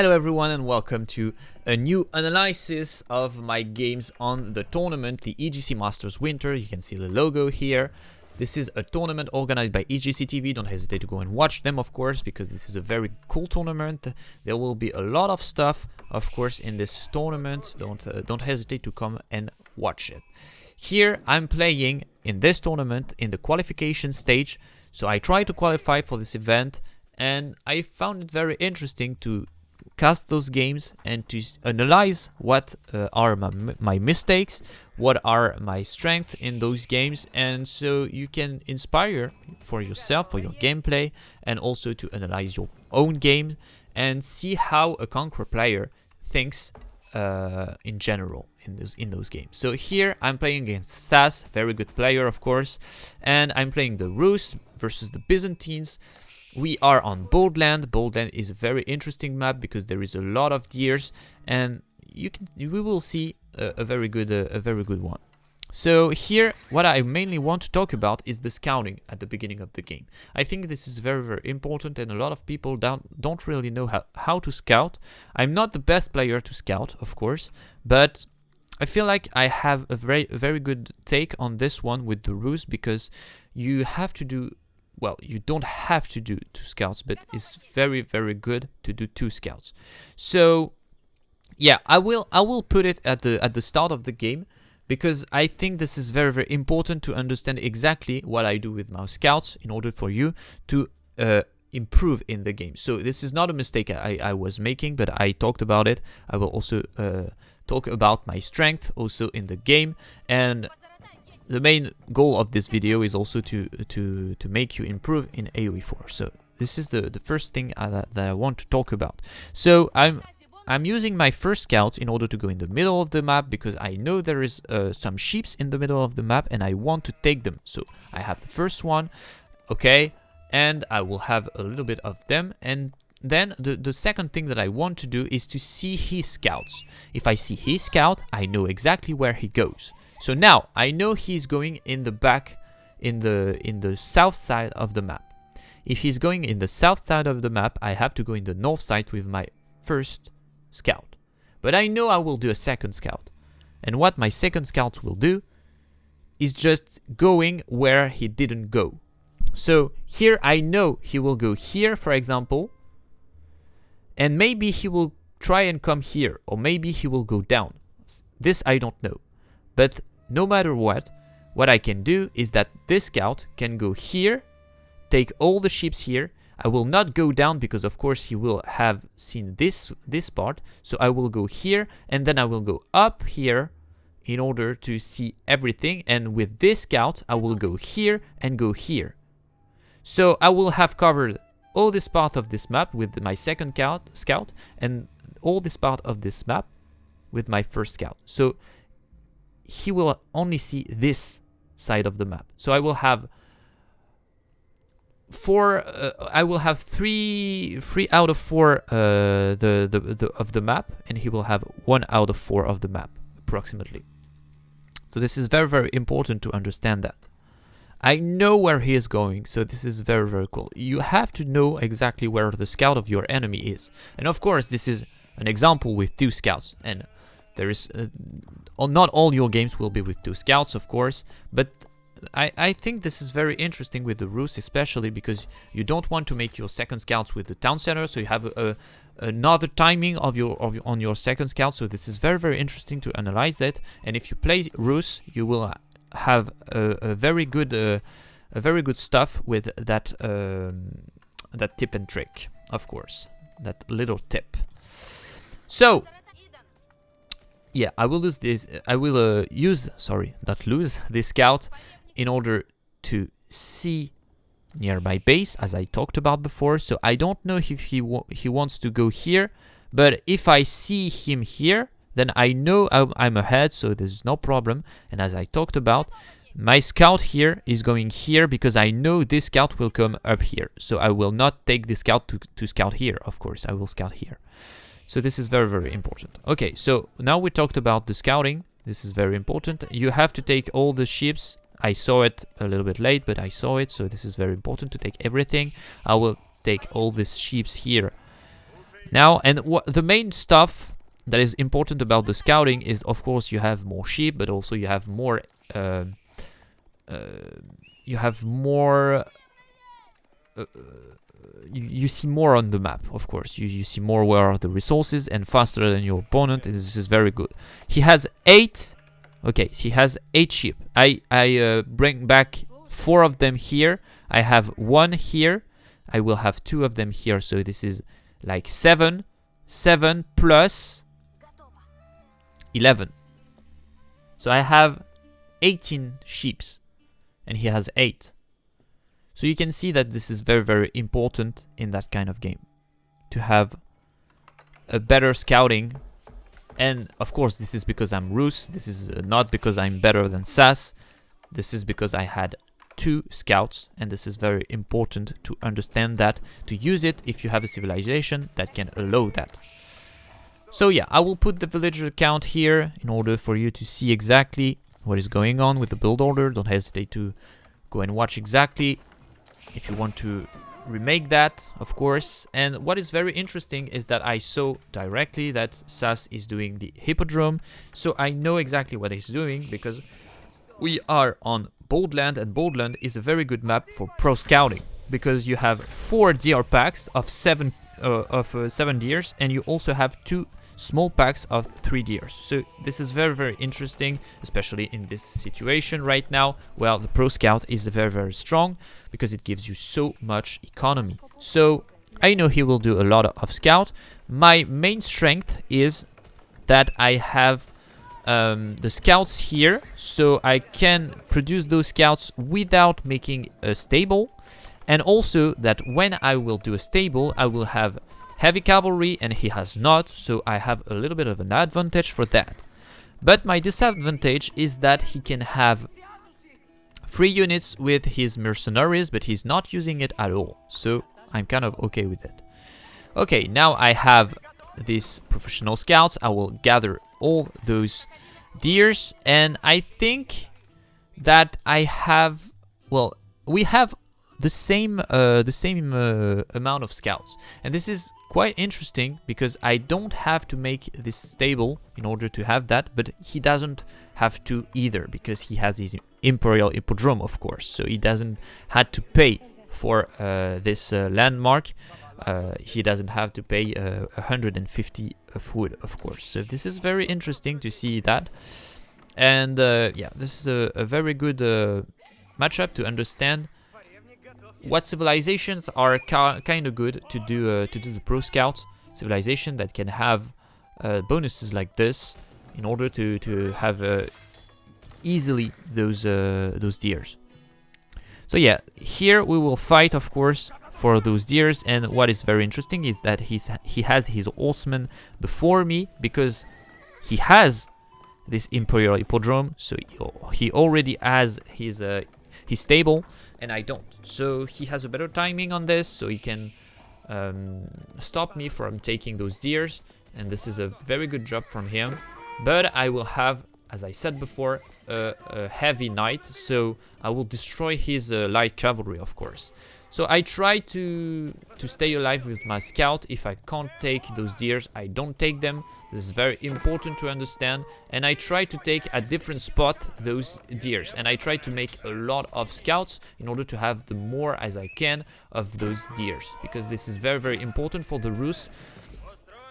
Hello everyone and welcome to a new analysis of my games on the tournament, the EGC Masters Winter. You can see the logo here. This is a tournament organized by EGCTV. Don't hesitate to go and watch them, of course, because this is a very cool tournament. There will be a lot of stuff, of course, in this tournament. Don't hesitate to come and watch it. Here I'm playing in this tournament in the qualification stage. So I tried to qualify for this event and I found it very interesting to cast those games and to analyze what are my mistakes, what are my strengths in those games, and so you can inspire for yourself, for your gameplay, and also to analyze your own game and see how a Conqueror player thinks in general in those games. So here I'm playing against Sas, very good player of course, and I'm playing the Rus versus the Byzantines. We are on Boldland. Boldland is a very interesting map because there is a lot of deers, and we will see a very good one. So here, what I mainly want to talk about is the scouting at the beginning of the game. I think this is very important, and a lot of people don't really know how to scout. I'm not the best player to scout, of course, but I feel like I have a very good take on this one with the Rus, because you have to do. Well, you don't have to do 2 scouts, but it's very good to do 2 scouts. So yeah, I will put it at the start of the game, because I think this is very important to understand exactly what I do with my scouts in order for you to improve in the game. So this is not a mistake I was making, but I talked about it. I will also talk about my strength also in the game, and the main goal of this video is also to make you improve in AoE4. So this is the first thing that I want to talk about. So I'm using my first scout in order to go in the middle of the map, because I know there is some sheeps in the middle of the map and I want to take them. So I have the first one, okay, and I will have a little bit of them, and then the second thing that I want to do is to see his scouts. If I see his scout, I know exactly where he goes. So now I know he's going in the back, in the south side of the map. If he's going in the south side of the map, I have to go in the north side with my first scout. But I know I will do a second scout. And what my second scout will do is just going where he didn't go. So here I know he will go here, for example, and maybe he will try and come here, or maybe he will go down. This I don't know. But no matter what I can do is that this scout can go here, take all the sheep here. I will not go down because of course he will have seen this part. So I will go here and then I will go up here in order to see everything. And with this scout, I will go here and go here. So I will have covered all this part of this map with my second scout and all this part of this map with my first scout. So he will only see this side of the map. So I will have three out of 4 of the map, and he will have 1 out of 4 of the map approximately. So this is very important to understand that. I know where he is going, so this is very cool. You have to know exactly where the scout of your enemy is, and of course this is an example with 2 scouts, and there is not all your games will be with 2 scouts, of course, but I think this is very interesting with the Rus, especially because you don't want to make your second scouts with the town center, so you have another timing on your second scout. So this is very interesting to analyze it. And if you play Rus, you will have a very good stuff with that that tip and trick, of course, that little tip. So yeah, I will use this. I will not lose this scout in order to see nearby base, as I talked about before. So I don't know if he wants to go here, but if I see him here, then I know I'm ahead, so there's no problem. And as I talked about, my scout here is going here because I know this scout will come up here. So I will not take this scout to scout here. Of course, I will scout here. So this is very important. Okay, so now we talked about the scouting. This is very important. You have to take all the ships. I saw it a little bit late, but I saw it. So this is very important to take everything. I will take all these sheeps here Now, and the main stuff that is important about the scouting is, of course, you have more sheep, but also you have more you have more you see more on the map. Of course, you see more where are the resources, and faster than your opponent. And this is very good. He has 8. Okay, he has 8 sheep. I bring back 4 of them here. I have 1 here. I will have 2 of them here. So this is like 7 plus 11. So I have 18 sheep, and he has 8. So you can see that this is very, very important in that kind of game, to have a better scouting. And of course, this is because I'm Rus. This is not because I'm better than SAS. This is because I had 2 scouts, and this is very important to understand that, to use it if you have a civilization that can allow that. So yeah, I will put the villager count here in order for you to see exactly what is going on with the build order. Don't hesitate to go and watch exactly if you want to remake that, of course. And what is very interesting is that I saw directly that SAS is doing the hippodrome, so I know exactly what he's doing, because we are on Boldland, and Boldland is a very good map for pro scouting, because you have 4 deer packs of 7 deers, and you also have 2 small packs of 3 deers. So this is very, very interesting, especially in this situation right now. Well, the pro scout is very, very strong because it gives you so much economy. So I know he will do a lot of scout. My main strength is that I have the scouts here, so I can produce those scouts without making a stable, and also that when I will do a stable, I will have heavy cavalry, and he has not, so I have a little bit of an advantage for that. But my disadvantage is that he can have 3 units with his mercenaries, but he's not using it at all, so I'm kind of okay with it. Okay, now I have these professional scouts. I will gather all those deers, and I think that I have, well, we have the same amount of scouts, and this is quite interesting because I don't have to make this stable in order to have that, but he doesn't have to either, because he has his imperial hippodrome, of course, so he doesn't had to pay for this landmark. He doesn't have to pay 150 of wood, of course. So this is very interesting to see that. And yeah, this is a very good matchup to understand what civilizations are kind of good to do the pro scout civilization that can have bonuses like this in order to have easily those deers. So yeah, here we will fight, of course, for those deers. And what is very interesting is that he has his horsemen before me, because he has this imperial hippodrome, so he already has his stable, and I don't. So he has a better timing on this, so he can stop me from taking those deers, and this is a very good job from him. But I will have, as I said before, a heavy knight, so I will destroy his light cavalry, of course. So I try to stay alive with my scout. If I can't take those deers, I don't take them. This is very important to understand. And I try to take at different spot those deers. And I try to make a lot of scouts in order to have the more as I can of those deers, because this is very, very important for the Rus.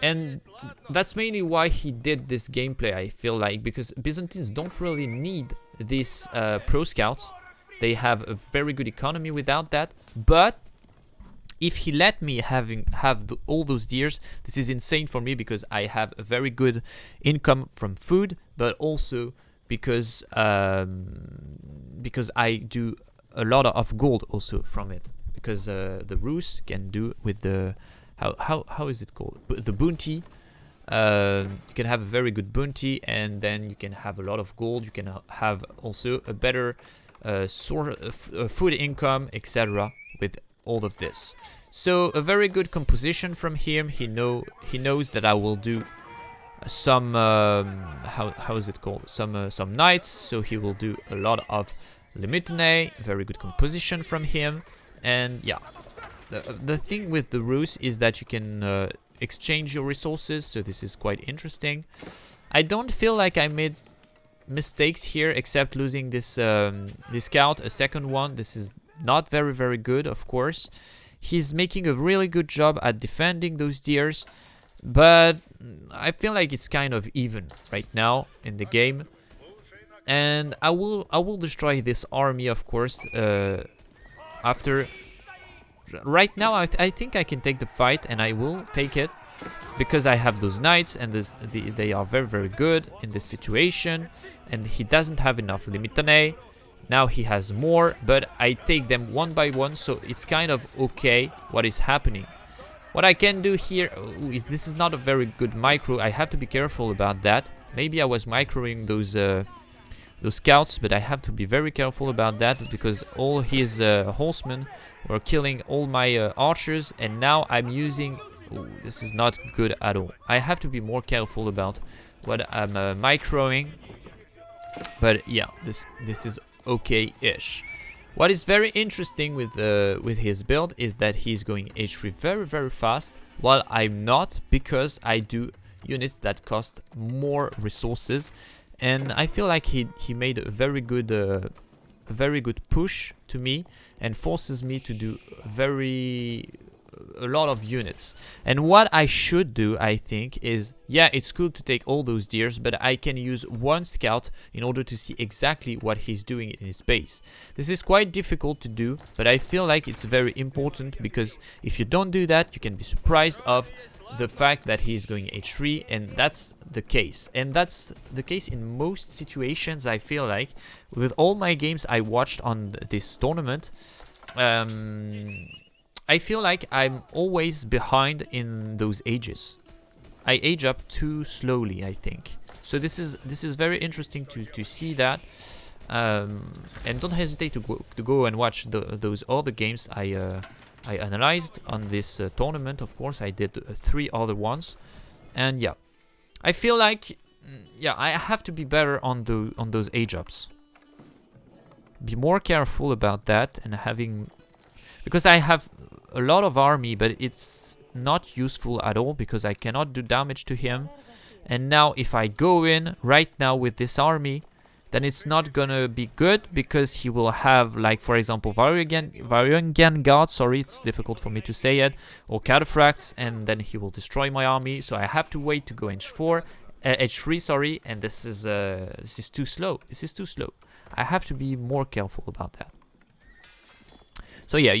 And that's mainly why he did this gameplay, I feel like, because Byzantines don't really need these pro scouts. They have a very good economy without that. But if he let me have all those deers, this is insane for me, because I have a very good income from food, but also because I do a lot of gold also from it, because the Rus can do with the how is it called, the bounty. You can have a very good bounty, and then you can have a lot of gold. You can have also a better food income, etc. with all of this. So a very good composition from him. He knows that I will do some how is it called, some knights, so he will do a lot of Limitane. Very good composition from him. And yeah, the thing with the Rus is that you can exchange your resources, so this is quite interesting. I don't feel like I made mistakes here, except losing this this scout, a second one. This is not very good, of course. He's making a really good job at defending those deers, but I feel like it's kind of even right now in the game. And I will destroy this army, of course, after. Right now, I think I can take the fight, and I will take it because I have those knights, and they are very good in this situation. And he doesn't have enough limitane. Now he has more, but I take them one by one, so it's kind of okay what is happening. What I can do here is, this is not a very good micro. I have to be careful about that. Maybe I was microing those scouts, but I have to be very careful about that because all his horsemen were killing all my archers, and now I'm using... Ooh, this is not good at all. I have to be more careful about what I'm microing. But yeah, this is okay-ish. What is very interesting with his build is that he's going H3 very fast, while I'm not, because I do units that cost more resources. And I feel like he made a very good push to me, and forces me to do a lot of units. And what I should do, I think, is, yeah, it's cool to take all those deers, but I can use one scout in order to see exactly what he's doing in his base. This is quite difficult to do, but I feel like it's very important, because if you don't do that, you can be surprised of the fact that he's going H3, and that's the case. And that's the case in most situations, I feel like. With all my games I watched on this tournament, I feel like I'm always behind in those ages. I age up too slowly, I think. So this is very interesting to see that. And don't hesitate to go and watch those other games I analyzed on this tournament. Of course, I did 3 other ones, and yeah, I feel like yeah, I have to be better on those age ups. Be more careful about that, and having, because I have a lot of army, but it's not useful at all because I cannot do damage to him. And now if I go in right now with this army, then it's not gonna be good, because he will have, like, for example, Varangian Guard, sorry, it's difficult for me to say it, or Cataphracts, and then he will destroy my army. So I have to wait to go H3, sorry, and this is too slow. This is too slow. I have to be more careful about that. So yeah,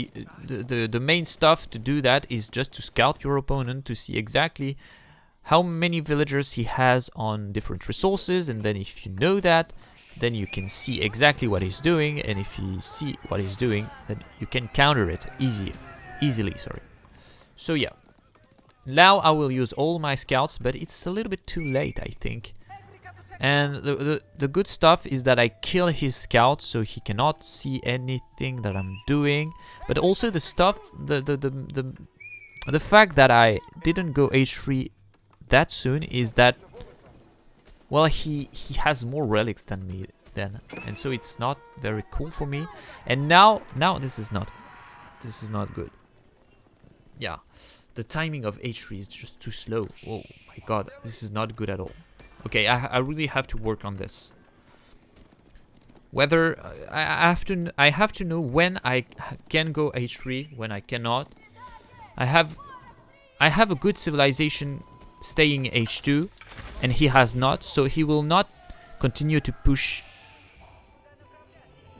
the main stuff to do that is just to scout your opponent to see exactly how many villagers he has on different resources, and then if you know that, then you can see exactly what he's doing, and if you see what he's doing, then you can counter it easily. Sorry. So yeah, now I will use all my scouts, but it's a little bit too late, I think. And the good stuff is that I kill his scouts, so he cannot see anything that I'm doing. But also the stuff, the fact that I didn't go H3 that soon is that, well, he has more relics than me then, and so it's not very cool for me. And now this is not good. Yeah, the timing of H3 is just too slow. Oh my god, this is not good at all. Okay, I really have to work on this. Whether I have to know when I can go H3, when I cannot. I have a good civilization staying H2, and he has not, so he will not continue to push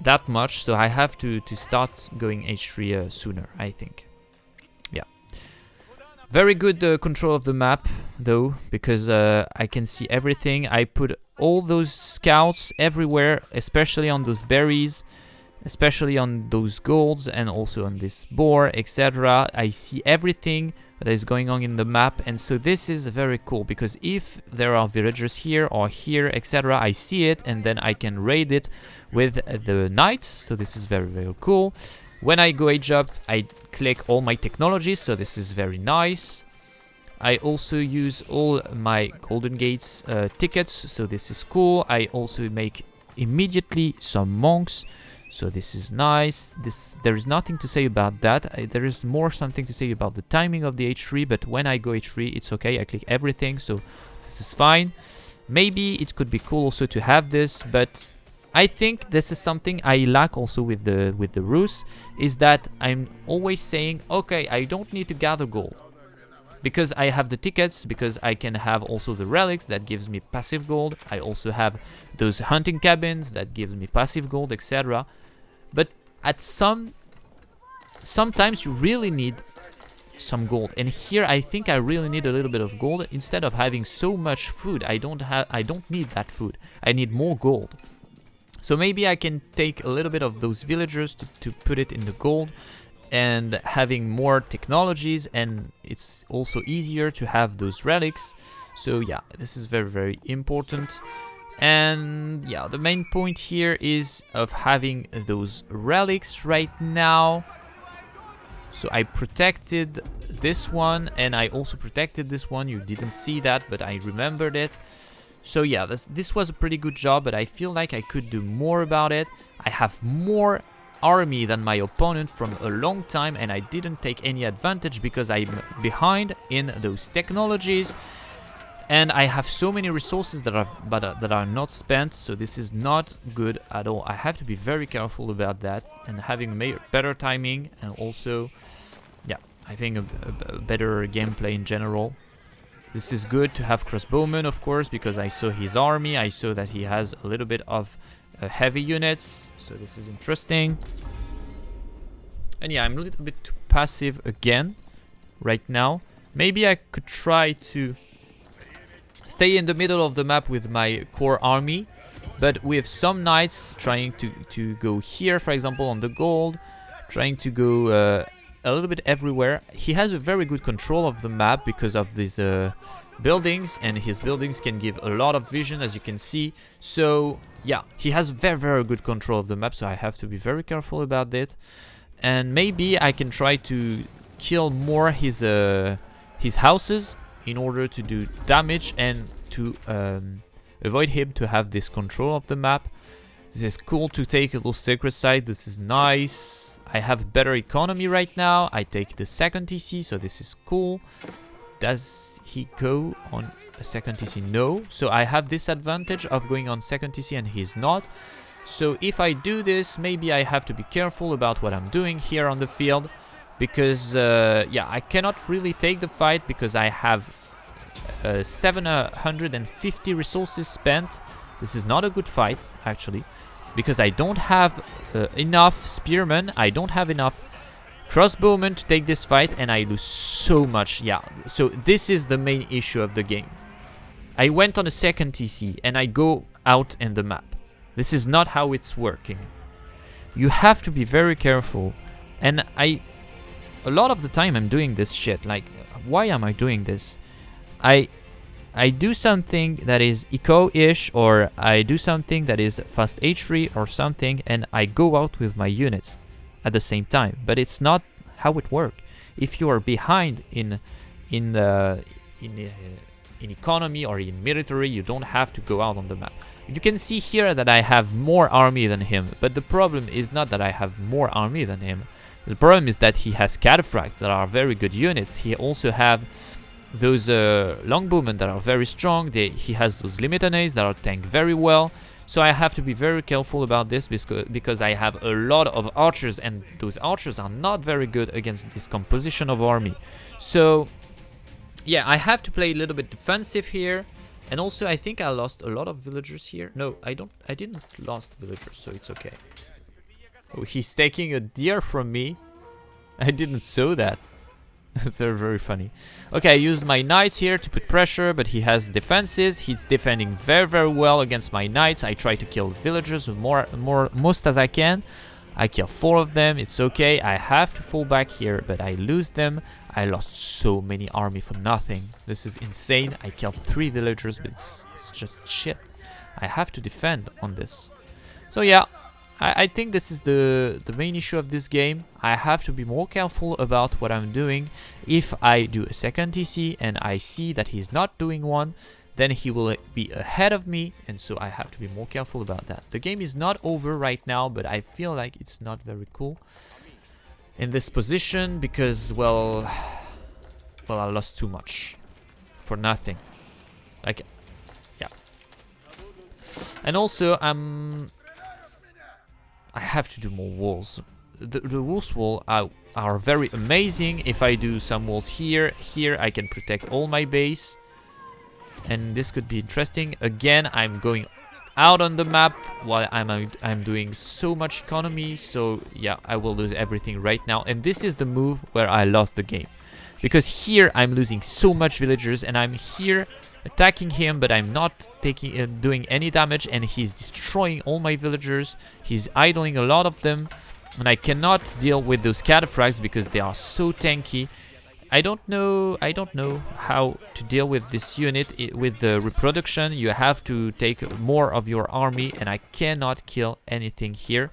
that much. So I have to start going H3 sooner, I think. Yeah. Very good control of the map, though, because I can see everything. I put all those scouts everywhere, especially on those berries, especially on those golds, and also on this boar, etc. I see everything that is going on in the map, and so this is very cool, because if there are villagers here or here, etc., I see it, and then I can raid it with the knights. So this is very cool. When I go age up, I click all my technologies, so this is very nice. I also use all my Golden Gates tickets, so this is cool. I also make immediately some monks, So this is nice. There is nothing to say about that. There is more something to say about the timing of the H3, but when I go H3, it's okay. I click everything, so this is fine. Maybe it could be cool also to have this, but I think this is something I lack also with the Rus, is that I'm always saying, okay, I don't need to gather gold because I have the tickets, because I can have also the relics that gives me passive gold. I also have those hunting cabins that gives me passive gold, etc. But at sometimes you really need some gold, and here I think I really need a little bit of gold. Instead of having so much food, I don't need that food. I need more gold. So maybe I can take a little bit of those villagers to put it in the gold, and having more technologies, and it's also easier to have those relics. So yeah, this is very, very important. And yeah, the main point here is of having those relics right now. So I protected this one, and I also protected this one. You didn't see that, but I remembered it. So yeah, this was a pretty good job, but I feel like I could do more about it. I have more army than my opponent from a long time, and I didn't take any advantage because I'm behind in those technologies, and I have so many resources that are not spent. So this is not good at all. I have to be very careful about that, and having better timing, and also yeah, I think a better gameplay in general. This is good to have crossbowmen, of course, because I saw his army. I saw that he has a little bit of heavy units, so this is interesting. And yeah, I'm a little bit too passive again right now. Maybe I could try to stay in the middle of the map with my core army, but with some knights trying to go here, for example, on the gold, trying to go a little bit everywhere. He has a very good control of the map because of these buildings, and his buildings can give a lot of vision, as you can see. So yeah, he has very, very good control of the map, so I have to be very careful about it. And maybe I can try to kill more his houses in order to do damage and to avoid him to have this control of the map. This is cool to take a little sacred site. This is nice. I have better economy right now. I take the second TC, so this is cool. Does he go on a second TC? No. So I have this advantage of going on second TC and he's not. So if I do this, maybe I have to be careful about what I'm doing here on the field, because yeah, I cannot really take the fight because I have 750 resources spent. This is not a good fight, actually, because I don't have enough spearmen, I don't have enough crossbowmen to take this fight, and I lose so much. Yeah, so this is the main issue of the game. I went on a second TC and I go out in the map. This is not how it's working. You have to be very careful, and a lot of the time I'm doing this shit. Like, why am I doing this? I do something that is eco-ish, or I do something that is fast H3 or something, and I go out with my units at the same time. But it's not how it works. If you are behind in economy or in military, you don't have to go out on the map. You can see here that I have more army than him, but the problem is not that I have more army than him. The problem is that he has cataphracts that are very good units. He also have those longbowmen that are very strong. He has those limitanades that are tank very well. So I have to be very careful about this because I have a lot of archers, and those archers are not very good against this composition of army. So yeah, I have to play a little bit defensive here. And also I think I lost a lot of villagers here. No, I didn't lost villagers, so it's okay. Oh, he's taking a deer from me. I didn't saw that. That's very, very funny. Okay, I used my knights here to put pressure, but he has defenses. He's defending very, very well against my knights. I try to kill villagers most as I can. I kill 4 of them. It's okay. I have to fall back here, but I lose them. I lost so many army for nothing. This is insane. I killed 3 villagers, but it's just shit. I have to defend on this. So yeah, I think this is the main issue of this game. I have to be more careful about what I'm doing. If I do a second TC and I see that he's not doing one, then he will be ahead of me, and so I have to be more careful about that. The game is not over right now, but I feel like it's not very cool in this position because, well, I lost too much for nothing. Like, yeah. And also, I have to do more walls. The walls are very amazing. If I do some walls here, I can protect all my base. And this could be interesting. Again, I'm going out on the map while I'm doing so much economy. So yeah, I will lose everything right now. And this is the move where I lost the game. Because here I'm losing so much villagers and I'm here attacking him, but I'm not doing any damage, and he's destroying all my villagers. He's idling a lot of them, and I cannot deal with those cataphracts because they are so tanky. I don't know how to deal with this unit. With the reproduction, you have to take more of your army, and I cannot kill anything here.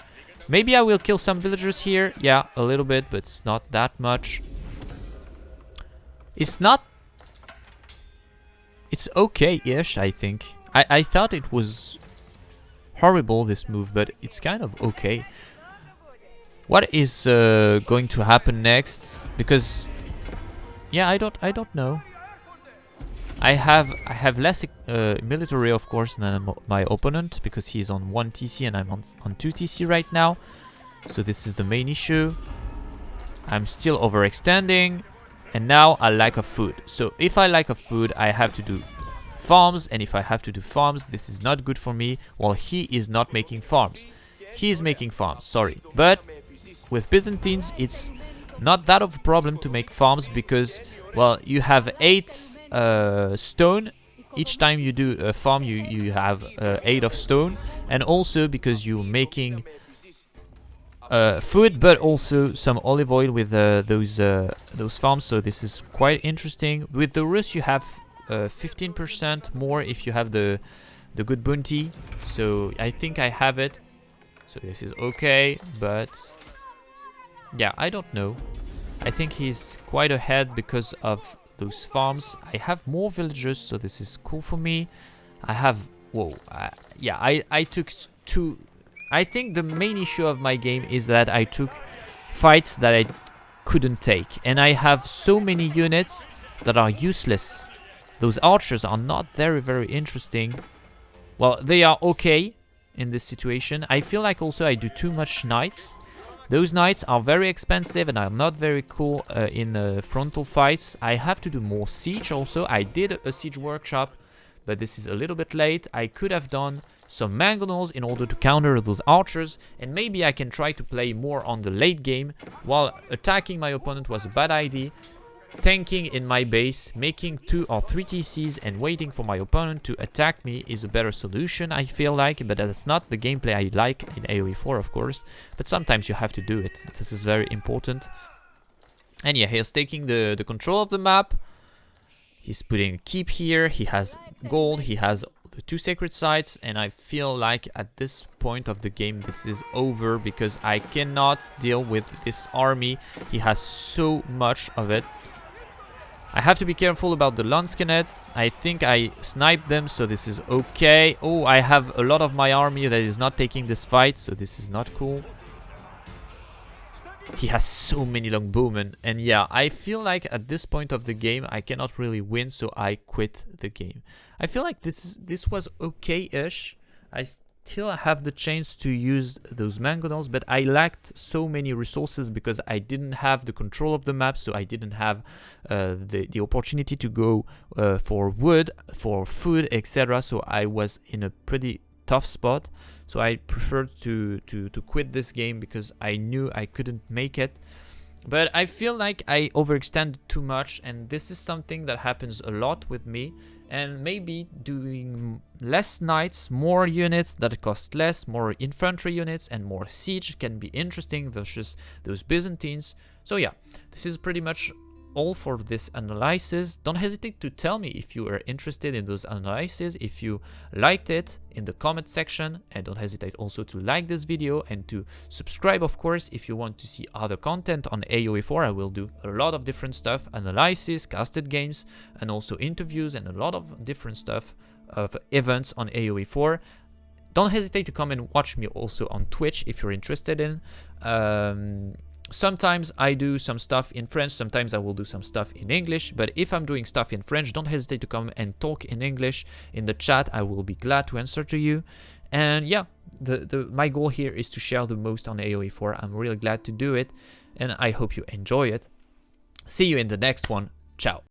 Maybe I will kill some villagers here. Yeah, a little bit, but it's not that much. It's okay-ish, I think. I thought it was horrible, this move, but it's kind of okay. What is going to happen next? Because, yeah, I don't know. I have less military, of course, than my opponent because he's on 1 TC and I'm on 2 TC right now. So this is the main issue. I'm still overextending. And now I lack of food. So if I lack of food, I have to do farms. And if I have to do farms, this is not good for me. While he is not making farms. He is making farms, sorry. But with Byzantines, it's not that of a problem to make farms because, well, you have 8 stone. Each time you do a farm, you have 8 of stone. And also because you're making food, but also some olive oil with those farms. So this is quite interesting. With the Rus, you have 15% more if you have the good bounty. So I think I have it. So this is okay, but yeah, I don't know. I think he's quite ahead because of those farms. I have more villagers, so this is cool for me. I have, whoa, yeah, I took 2. I think the main issue of my game is that I took fights that I couldn't take. And I have so many units that are useless. Those archers are not very interesting. Well, they are okay in this situation. I feel like also I do too much knights. Those knights are very expensive and are not very cool in frontal fights. I have to do more siege also. I did a siege workshop, but this is a little bit late. I could have done some mangonels in order to counter those archers, and maybe I can try to play more on the late game while attacking my opponent was a bad idea. Tanking in my base, making 2 or 3 TCs and waiting for my opponent to attack me is a better solution, I feel like, but that's not the gameplay I like in AoE 4, of course, but sometimes you have to do it. This is very important. And yeah, he's taking the control of the map. He's putting a keep here, he has gold, he has the 2 sacred sites, and I feel like at this point of the game this is over because I cannot deal with this army. He has so much of it. I have to be careful about the Landskenet. I think I sniped them, so this is okay. Oh, I have a lot of my army that is not taking this fight, so this is not cool. He has so many longbowmen, and yeah, I feel like at this point of the game I cannot really win, so I quit the game. I feel like this was okay-ish. I still have the chance to use those mangonels, but I lacked so many resources because I didn't have the control of the map, so I didn't have the opportunity to go for wood, for food, etc. So I was in a pretty tough spot. So I preferred to quit this game because I knew I couldn't make it. But I feel like I overextended too much, and this is something that happens a lot with me. And maybe doing less knights, more units that cost less, more infantry units and more siege can be interesting versus those Byzantines. So yeah, this is pretty much all for this analysis. Don't hesitate to tell me if you are interested in those analyses, if you liked it in the comment section, and don't hesitate also to like this video and to subscribe, of course, if you want to see other content on AOE4. I will do a lot of different stuff, analysis, casted games, and also interviews, and a lot of different stuff of events on AOE4. Don't hesitate to come and watch me also on Twitch if you're interested in. Sometimes I do some stuff in French, sometimes I will do some stuff in English, but if I'm doing stuff in French, don't hesitate to come and talk in English in the chat. I will be glad to answer to you. And yeah, my goal here is to share the most on AOE4. I'm really glad to do it, and I hope you enjoy it. See you in the next one. Ciao.